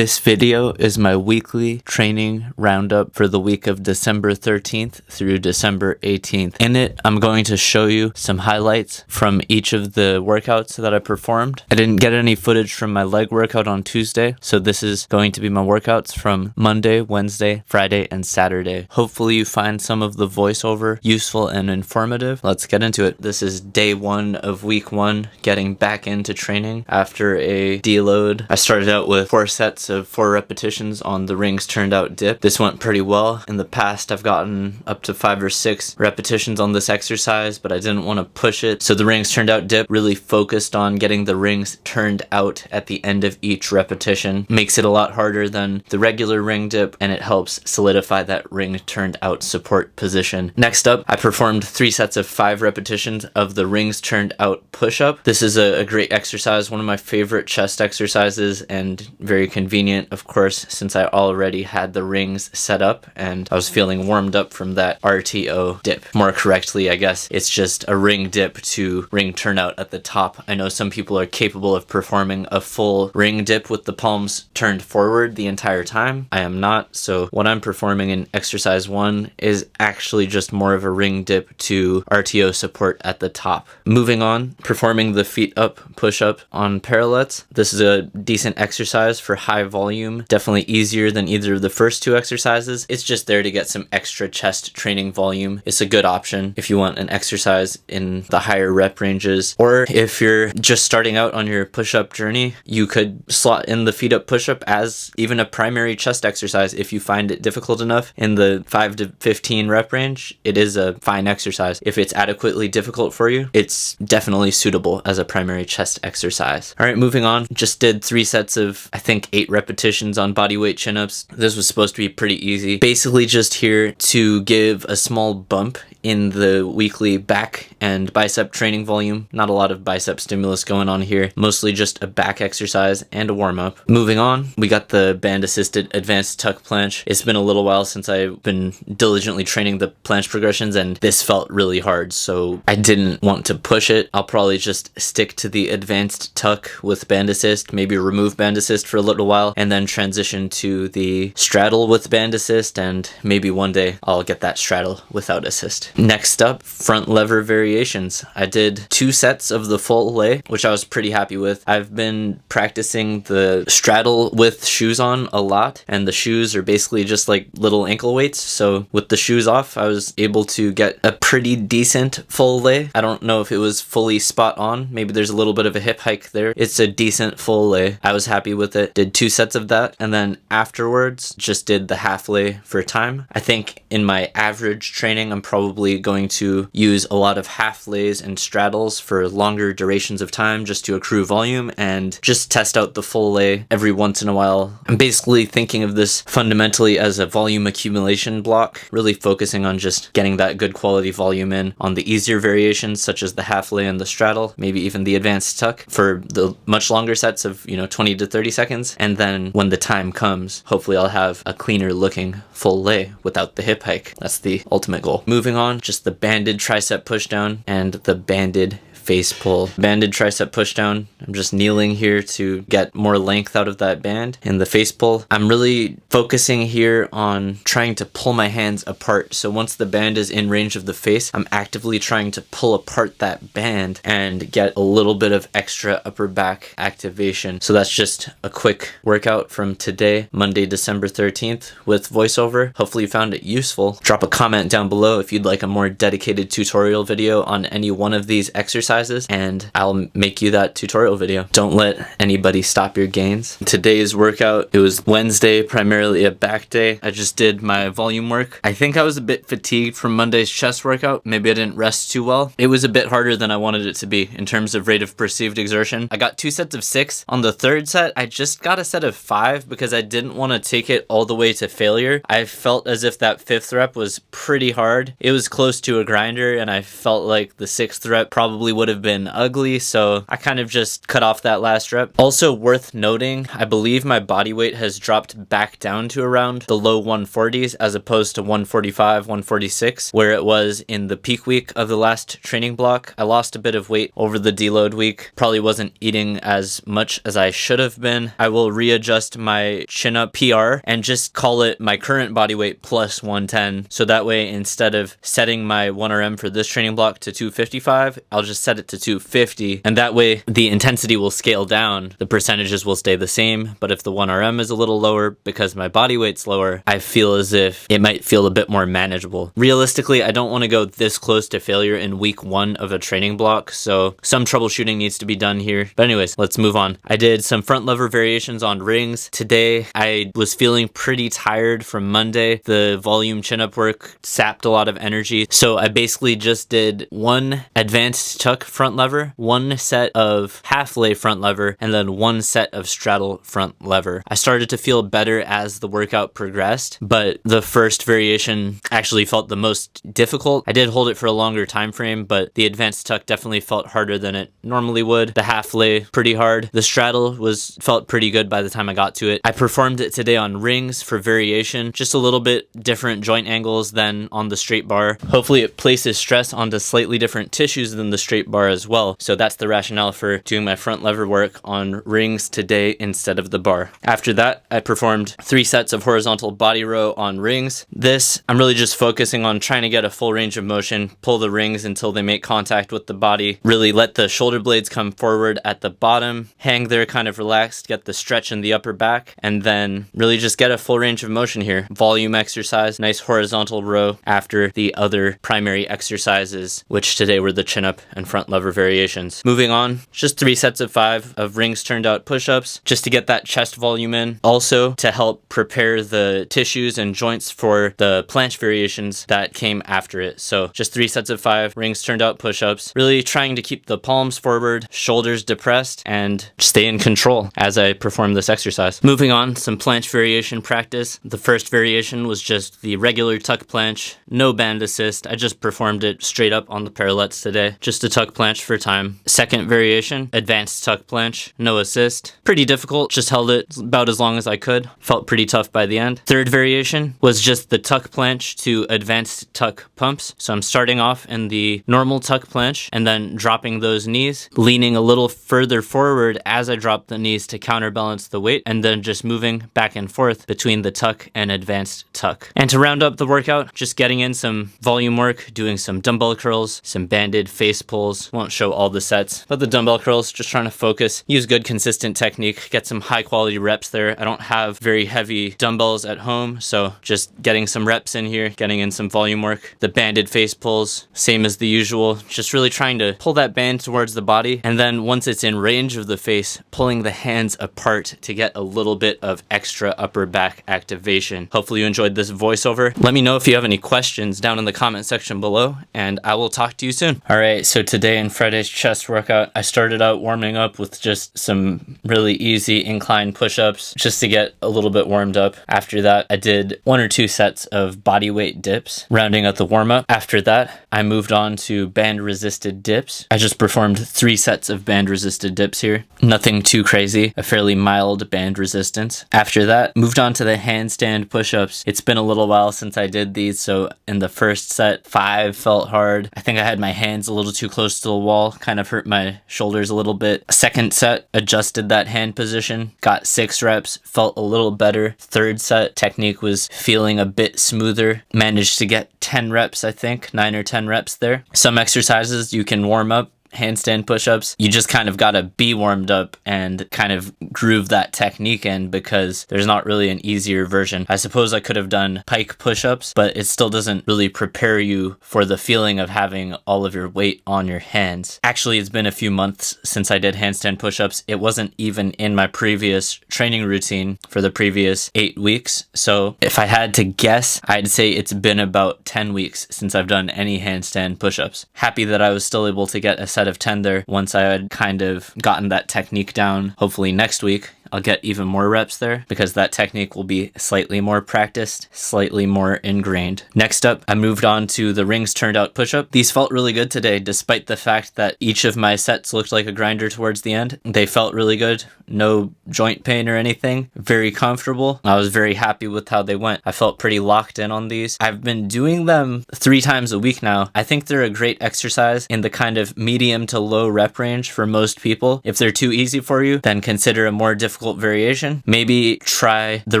This video is my weekly training roundup for the week of December 13th through December 18th. In it, I'm going to show you some highlights from each of the workouts that I performed. I didn't get any footage from my leg workout on Tuesday, so this is going to be my workouts from Monday, Wednesday, Friday, and Saturday. Hopefully you find some of the voiceover useful and informative. Let's get into it. This is day one of week one, getting back into training after a deload. I started out with 4 sets of 4 repetitions on the rings turned out dip. This went pretty well. In the past, I've gotten up to 5 or 6 repetitions on this exercise, but I didn't want to push it. So the rings turned out dip really focused on getting the rings turned out at the end of each repetition. Makes it a lot harder than the regular ring dip, and it helps solidify that ring turned out support position. Next up, I performed 3 sets of 5 repetitions of the rings turned out push-up. This is a great exercise, one of my favorite chest exercises, and very convenient, of course, since I already had the rings set up and I was feeling warmed up from that RTO dip. More correctly, I guess, it's just a ring dip to ring turnout at the top. I know some people are capable of performing a full ring dip with the palms turned forward the entire time. I am not, so what I'm performing in exercise 1 is actually just more of a ring dip to RTO support at the top. Moving on, performing the feet up push-up on parallettes. This is a decent exercise for high volume, definitely easier than either of the first 2 exercises. It's just there to get some extra chest training volume. It's a good option if you want an exercise in the higher rep ranges, or if you're just starting out on your push-up journey, you could slot in the feet up push-up as even a primary chest exercise if you find it difficult enough. In the 5 to 15 rep range, it is a fine exercise. If it's adequately difficult for you, it's definitely suitable as a primary chest exercise. All right, moving on. Just did 3 sets of, I think, 8 repetitions on bodyweight chin-ups. This was supposed to be pretty easy. Basically just here to give a small bump in the weekly back and bicep training volume. Not a lot of bicep stimulus going on here. Mostly just a back exercise and a warm-up. Moving on, we got the band-assisted advanced tuck planche. It's been a little while since I've been diligently training the planche progressions, and this felt really hard, so I didn't want to push it. I'll probably just stick to the advanced tuck with band assist, maybe remove band assist for a little while, and then transition to the straddle with band assist, and maybe one day I'll get that straddle without assist. Next up, front lever variations. I did 2 sets of the full lay, which I was pretty happy with. I've been practicing the straddle with shoes on a lot, and the shoes are basically just like little ankle weights, so with the shoes off, I was able to get a pretty decent full lay. I don't know if it was fully spot on. Maybe there's a little bit of a hip hike there. It's a decent full lay. I was happy with it. Did 2 sets of that, and then afterwards just did the half lay for time. I think in my average training, I'm probably going to use a lot of half lays and straddles for longer durations of time just to accrue volume and just test out the full lay every once in a while. I'm basically thinking of this fundamentally as a volume accumulation block, really focusing on just getting that good quality volume in on the easier variations such as the half lay and the straddle, maybe even the advanced tuck for the much longer sets of 20 to 30 seconds, and then when the time comes, hopefully I'll have a cleaner looking full lay without the hip hike. That's the ultimate goal. Moving on, just the banded tricep pushdown and the banded face pull. Banded tricep pushdown, I'm just kneeling here to get more length out of that band. In the face pull, I'm really focusing here on trying to pull my hands apart. So once the band is in range of the face, I'm actively trying to pull apart that band and get a little bit of extra upper back activation. So that's just a quick workout from today, Monday, December 13th with voiceover. Hopefully you found it useful. Drop a comment down below if you'd like a more dedicated tutorial video on any one of these exercises, and I'll make you that tutorial video. Don't let anybody stop your gains. Today's workout, it was Wednesday, primarily a back day. I just did my volume work. I think I was a bit fatigued from Monday's chest workout. Maybe I didn't rest too well. It was a bit harder than I wanted it to be in terms of rate of perceived exertion. I got 2 sets of 6. On the 3rd set, I just got a set of 5 because I didn't want to take it all the way to failure. I felt as if that 5th rep was pretty hard. It was close to a grinder, and I felt like the 6th rep probably would have been ugly, so I kind of just cut off that last rep. Also worth noting, I believe my body weight has dropped back down to around the low 140s as opposed to 145, 146, where it was in the peak week of the last training block. I lost a bit of weight over the deload week. Probably wasn't eating as much as I should have been. I will readjust my chin up PR and just call it my current body weight plus 110. So that way, instead of setting my 1RM for this training block to 255, I'll just set it to 250. And that way the intensity will scale down. The percentages will stay the same. But if the 1RM is a little lower because my body weight's lower, I feel as if it might feel a bit more manageable. Realistically, I don't want to go this close to failure in week 1 of a training block. So some troubleshooting needs to be done here. But anyways, let's move on. I did some front lever variations on rings. Today, I was feeling pretty tired from Monday. The volume chin-up work sapped a lot of energy. So I basically just did 1 advanced tuck front lever, 1 set of half lay front lever, and then 1 set of straddle front lever. I started to feel better as the workout progressed, but the first variation actually felt the most difficult. I did hold it for a longer time frame, but the advanced tuck definitely felt harder than it normally would. The half lay pretty hard. The straddle felt pretty good by the time I got to it. I performed it today on rings for variation, just a little bit different joint angles than on the straight bar. Hopefully it places stress onto slightly different tissues than the straight bar as well. So that's the rationale for doing my front lever work on rings today instead of the bar. After that, I performed 3 sets of horizontal body row on rings. This, I'm really just focusing on trying to get a full range of motion, pull the rings until they make contact with the body, really let the shoulder blades come forward at the bottom, hang there kind of relaxed, get the stretch in the upper back, and then really just get a full range of motion here. Volume exercise, nice horizontal row after the other primary exercises, which today were the chin up and front lever variations. Moving on, just 3 sets of 5 of rings turned out push-ups, just to get that chest volume in. Also to help prepare the tissues and joints for the planche variations that came after it. So just 3 sets of 5 rings turned out push-ups, really trying to keep the palms forward, shoulders depressed, and stay in control as I perform this exercise. Moving on, some planche variation practice. The first variation was just the regular tuck planche, no band assist. I just performed it straight up on the Parallettes today, just a tuck planche for time. Second variation, advanced tuck planche, no assist. Pretty difficult, just held it about as long as I could. Felt pretty tough by the end. Third variation was just the tuck planche to advanced tuck pumps. So I'm starting off in the normal tuck planche and then dropping those knees, leaning a little further forward as I drop the knees to counterbalance the weight, and then just moving back and forth between the tuck and advanced tuck. And to round up the workout, just getting in some volume work, doing some dumbbell curls, some banded face pulls. Won't show all the sets, but the dumbbell curls, just trying to focus, use good consistent technique, get some high quality reps there. I don't have very heavy dumbbells at home, so just getting some reps in here, getting in some volume work. The banded face pulls, same as the usual, just really trying to pull that band towards the body, and then once it's in range of the face, pulling the hands apart to get a little bit of extra upper back activation. Hopefully you enjoyed this voiceover. Let me know if you have any questions down in the comment section below, and I will talk to you soon. Alright, so today in Friday's chest workout, I started out warming up with just some really easy incline push-ups just to get a little bit warmed up. After that, I did 1 or 2 sets of body weight dips, rounding out the warm-up. After that, I moved on to band-resisted dips. I just performed 3 sets of band-resisted dips here. Nothing too crazy, a fairly mild band resistance. After that, moved on to the handstand push-ups. It's been a little while since I did these, so in the first set, 5 felt hard. I think I had my hands a little too close to the wall, kind of hurt my shoulders a little bit. Second set, adjusted that hand position, got 6 reps, felt a little better. Third set, technique was feeling a bit smoother. Managed to get 10 reps, I think, 9 or 10 reps there. Some exercises you can warm up. Handstand push-ups, you just kind of gotta be warmed up and kind of groove that technique in, because there's not really an easier version. I suppose I could have done pike push-ups, but it still doesn't really prepare you for the feeling of having all of your weight on your hands. Actually, it's been a few months since I did handstand push-ups. It wasn't even in my previous training routine for the previous 8 weeks. So if I had to guess, I'd say it's been about 10 weeks since I've done any handstand push-ups. Happy that I was still able to get a set of 10 there once I had kind of gotten that technique down. Hopefully next week I'll get even more reps there because that technique will be slightly more practiced, slightly more ingrained. Next up, I moved on to the rings turned out push-up. These felt really good today, despite the fact that each of my sets looked like a grinder towards the end. They felt really good. No joint pain or anything. Very comfortable. I was very happy with how they went. I felt pretty locked in on these. I've been doing them 3 times a week now. I think they're a great exercise in the kind of medium to low rep range for most people. If they're too easy for you, then consider a more difficult variation. Maybe try the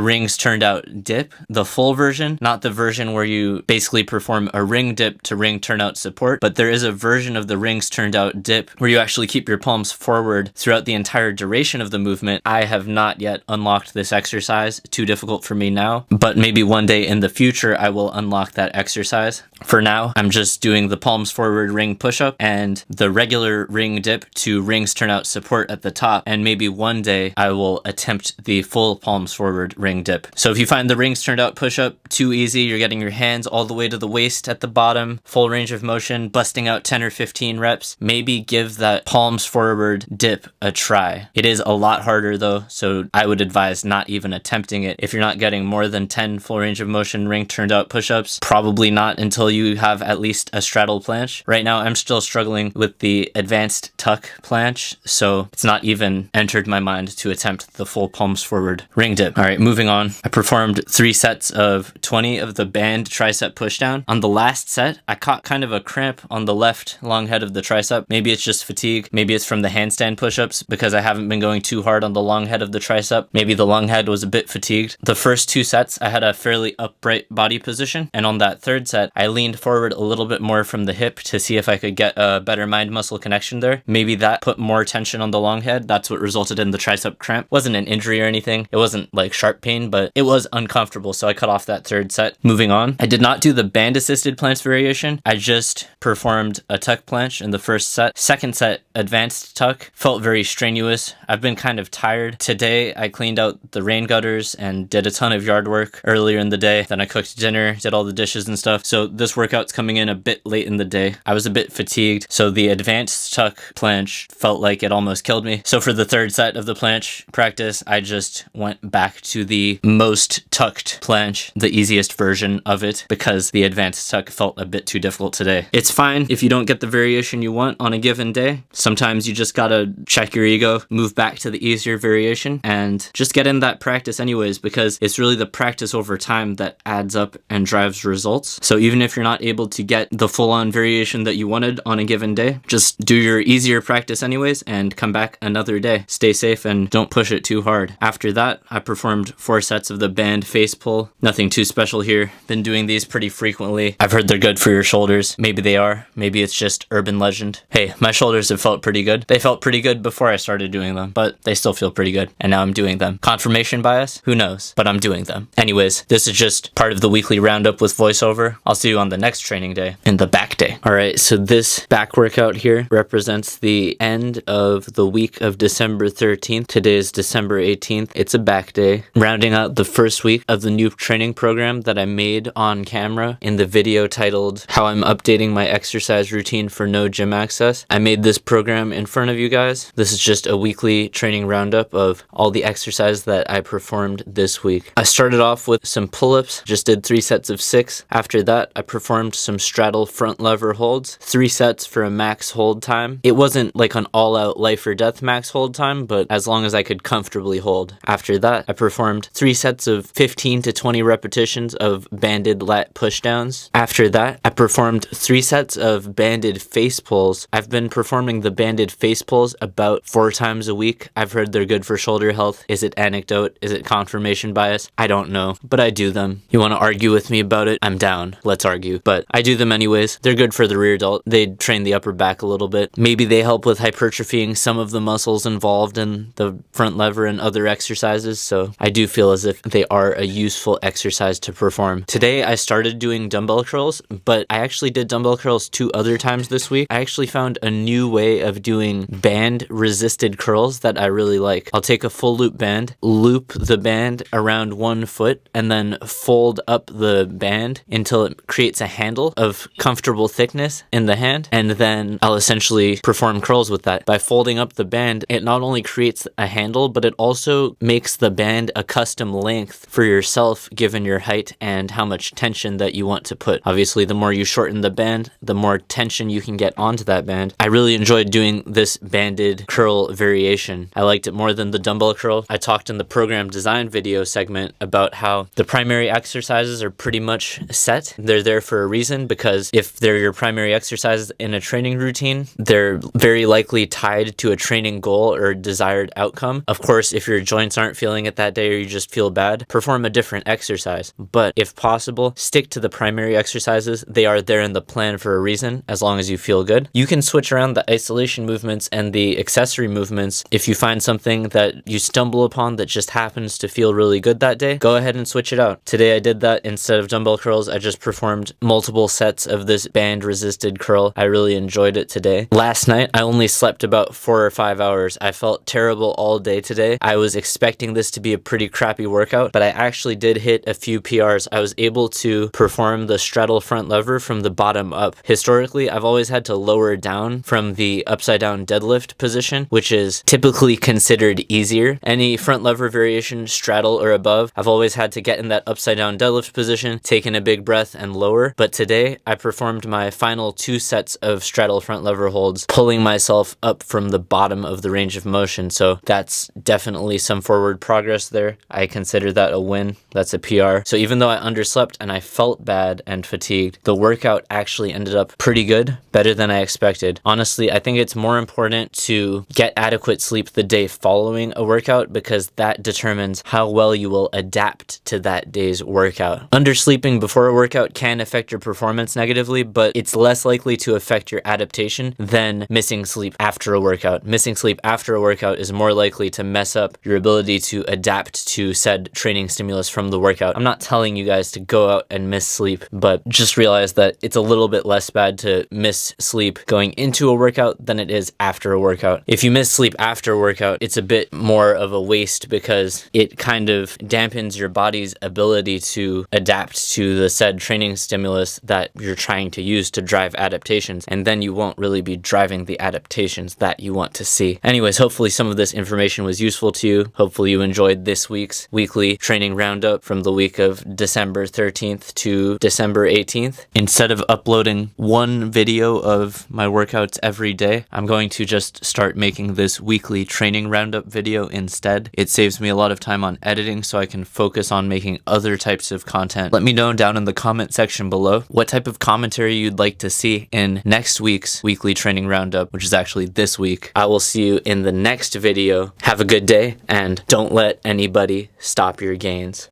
rings turned out dip, the full version, not the version where you basically perform a ring dip to ring turnout support, but there is a version of the rings turned out dip where you actually keep your palms forward throughout the entire duration of the movement. I have not yet unlocked this exercise. Too difficult for me now, but maybe one day in the future I will unlock that exercise. For now, I'm just doing the palms forward ring push-up and the regular ring dip to rings turnout support at the top, and maybe one day I will attempt the full palms forward ring dip. So if you find the rings turned out push-up too easy, you're getting your hands all the way to the waist at the bottom, full range of motion, busting out 10 or 15 reps, maybe give that palms forward dip a try. It is a lot harder though, so I would advise not even attempting it. If you're not getting more than 10 full range of motion ring turned out push-ups, probably not until you have at least a straddle planche. Right now I'm still struggling with the advanced tuck planche, so it's not even entered my mind to attempt the full palms forward ring dip. All right, moving on. I performed 3 sets of 20 of the band tricep pushdown. On the last set, I caught kind of a cramp on the left long head of the tricep. Maybe it's just fatigue. Maybe it's from the handstand push-ups because I haven't been going too hard on the long head of the tricep. Maybe the long head was a bit fatigued. The first 2 sets, I had a fairly upright body position, and on that third set, I leaned forward a little bit more from the hip to see if I could get a better mind-muscle connection there. Maybe that put more tension on the long head. That's what resulted in the tricep cramp. Wasn't an injury or anything. It wasn't like sharp pain, but it was uncomfortable, so I cut off that third set. Moving on, I did not do the band-assisted planche variation. I just performed a tuck planche in the first set. Second set, advanced tuck. Felt very strenuous. I've been kind of tired. Today, I cleaned out the rain gutters and did a ton of yard work earlier in the day. Then I cooked dinner, did all the dishes and stuff. So this workout's coming in a bit late in the day. I was a bit fatigued, so the advanced tuck planche felt like it almost killed me. So for the third set of the planche practice, I just went back to the most tucked planche, the easiest version of it, because the advanced tuck felt a bit too difficult today. It's fine if you don't get the variation you want on a given day. Sometimes you just gotta check your ego, move back to the easier variation, and just get in that practice anyways, because it's really the practice over time that adds up and drives results. So even if you're not able to get the full-on variation that you wanted on a given day, just do your easier practice anyways and come back another day. Stay safe and don't push it too hard. After that, I performed 4 sets of the band face pull. Nothing too special here. Been doing these pretty frequently. I've heard they're good for your shoulders. Maybe they are. Maybe it's just urban legend. Hey, my shoulders have felt pretty good. They felt pretty good before I started doing them, but they still feel pretty good. And now I'm doing them. Confirmation bias? Who knows? But I'm doing them. Anyways, this is just part of the weekly roundup with voiceover. I'll see you on the next training day, in the back day. All right, so this back workout here represents the end of the week of December 13th. Today is December 18th. It's a back day, rounding out the first week of the new training program that I made on camera in the video titled How I'm Updating My Exercise Routine for No Gym Access. I made this program in front of you guys. This is just a weekly training roundup of all the exercise that I performed this week. I started off with some pull-ups, just did 3 sets of 6. After that, I performed some straddle front lever holds, 3 sets for a max hold time. It wasn't like an all-out life or death max hold time, but as long as I could comfortably hold. After that, I performed 3 sets of 15 to 20 repetitions of banded lat pushdowns. After that, I performed 3 sets of banded face pulls. I've been performing the banded face pulls about 4 times a week. I've heard they're good for shoulder health. Is it anecdote? Is it confirmation bias? I don't know, but I do them. You want to argue with me about it? I'm down. Let's argue. But I do them anyways. They're good for the rear delt. They train the upper back a little bit. Maybe they help with hypertrophying some of the muscles involved in the front lever and other exercises, so I do feel as if they are a useful exercise to perform. Today I started doing dumbbell curls, but I actually did dumbbell curls 2 other times this week. I actually found a new way of doing band resisted curls that I really like. I'll take a full loop band, loop the band around one foot, and then fold up the band until it creates a handle of comfortable thickness in the hand, and then I'll essentially perform curls with that. By folding up the band, it not only creates a handle straddle, but it also makes the band a custom length for yourself given your height and how much tension that you want to put. Obviously, the more you shorten the band, the more tension you can get onto that band. I really enjoyed doing this banded curl variation. I liked it more than the dumbbell curl. I talked in the program design video segment about how the primary exercises are pretty much set. They're there for a reason, because if they're your primary exercises in a training routine, they're very likely tied to a training goal or desired outcome. Of course, if your joints aren't feeling it that day or you just feel bad, perform a different exercise. But if possible, stick to the primary exercises. They are there in the plan for a reason, as long as you feel good. You can switch around the isolation movements and the accessory movements. If you find something that you stumble upon that just happens to feel really good that day, go ahead and switch it out. Today I did that. Instead of dumbbell curls, I just performed multiple sets of this band resisted curl. I really enjoyed it today. Last night, I only slept about 4 or 5 hours. I felt terrible all day today. I was expecting this to be a pretty crappy workout, but I actually did hit a few PRs. I was able to perform the straddle front lever from the bottom up. Historically, I've always had to lower down from the upside down deadlift position, which is typically considered easier. Any front lever variation, straddle or above, I've always had to get in that upside down deadlift position, take in a big breath and lower. But today I performed my final 2 sets of straddle front lever holds, pulling myself up from the bottom of the range of motion. So that's definitely some forward progress there. I consider that a win. That's a PR. So even though I underslept and I felt bad and fatigued, the workout actually ended up pretty good, better than I expected. Honestly, I think it's more important to get adequate sleep the day following a workout, because that determines how well you will adapt to that day's workout. Undersleeping before a workout can affect your performance negatively, but it's less likely to affect your adaptation than missing sleep after a workout. Missing sleep after a workout is more likely to mess up your ability to adapt to said training stimulus from the workout. I'm not telling you guys to go out and miss sleep, but just realize that it's a little bit less bad to miss sleep going into a workout than it is after a workout. If you miss sleep after a workout, it's a bit more of a waste, because it kind of dampens your body's ability to adapt to the said training stimulus that you're trying to use to drive adaptations, and then you won't really be driving the adaptations that you want to see. Anyways, hopefully some of this information was useful to you. Hopefully you enjoyed this week's weekly training roundup from the week of December 13th to December 18th. Instead of uploading one video of my workouts every day, I'm going to just start making this weekly training roundup video instead. It saves me a lot of time on editing, so I can focus on making other types of content. Let me know down in the comment section below what type of commentary you'd like to see in next week's weekly training roundup, which is actually this week. I will see you in the next video. Have a good day, and don't let anybody stop your gains.